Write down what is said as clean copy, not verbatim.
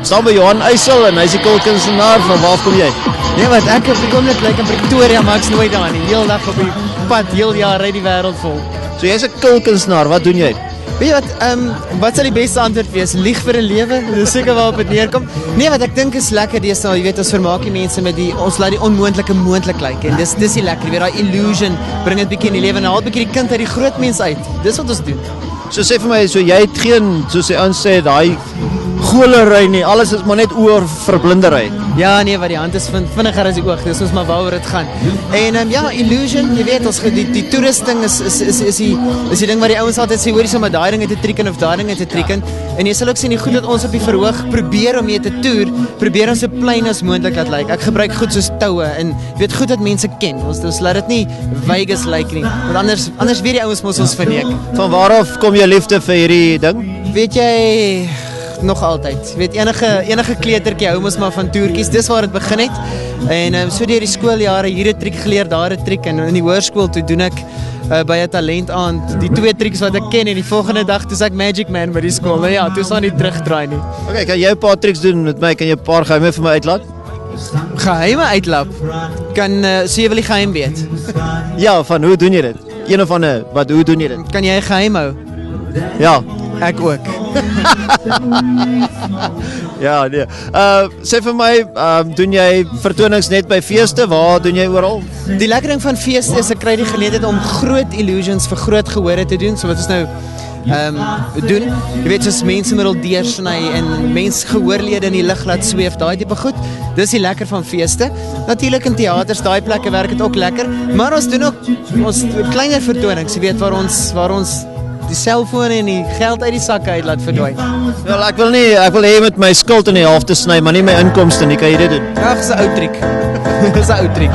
Staan by Johan Eysel en hy is die kulkunstenaar. Van waar kom jy? Nee, wat ek op die oomblik lyk in Pretoria, maar ek's nooit daar nie. Heel dag op die pad, heel jaar ry die wêreld vol. So jy's 'n kulkunstenaar, wat doen jy? Weet jy wat sal die beste antwoord wees? Lieg vir 'n lewe? Dis seker waarop dit neerkom. Nee, wat ek dink is lekker deesdae, jy weet, ons vermaak die mense met ons laat die onmoontlike moontlik lyk en dis die lekker, jy weet, daai illusion bring dit bietjie in die lewe en haal bietjie die kind uit die groot mens uit. Dis wat ons doen. So sê vir my, so jy het geen, soos hy aansê, daai golery nie, alles is maar net oor verblindery. Ja, nee, wat die hand is vinniger as die oog, dis ons maar waaroor dit gaan. En ja, illusion, jy weet, ons die toerusting is die ding wat die ouens altyd sê, hoor jy sommer daai ding te trikken of daai ding te trikken. En jy sal ook sien die goed wat ons op die verhoog probeer om mee te toer, probeer ons so klein as moontlik laat lyk. Ek gebruik goed soos toue en jy weet goed dat mense ken. Ons laat dit nie Vegas lyk nie, want anders weet die ouens mos ons verneek. Van waar af kom jou liefde vir hierdie ding? Weet jy, nog altyd. Jy weet, enige kleutertjie hou ons maar van toertjies. Dis waar dit begin het. En so deur die skooljare hier 'n triek geleer, daar 'n triek en in die hoërskool toe doen ek by 'n talentaand die 2 triks wat ek ken en die volgende dag toe ek Magic Man by die skool. Nou ja, toe staan nie terugdraai nie. Okay, kan jy 'n paar triks doen met my? Kan jy 'n paar geheime vir my uitlaat? Geheime uitlap? So jy wil die geheim weet? Ja, van hoe doen jy dit? Een of ander, hoe doen jy dit? Kan jy geheim hou? Ja. Ek ook. Ja, nee. Sê vir my, doen jy vertonings net by feeste? Waar doen jy oral? Die lekker ding van feeste is ek kry die geleentheid om groot illusions vir groot gehore te doen. So wat ons nou doen, jy weet, soos mense middel deursny en mense gehoorlede in die lug laat sweef, daai tipe goed. Dis die lekker van feeste. Natuurlik in teaters, daai plekke werk dit ook lekker, maar ons doen ook ons kleiner vertonings, jy weet, waar ons die selfoon en die geld uit die sakke uit laat verdwyn. Wel, ek wil hê met my skuld in die half te sny, maar nie my inkomste nie. Kan jy dit doen? Ag, dis 'n ou triek. Dis 'n ou triek.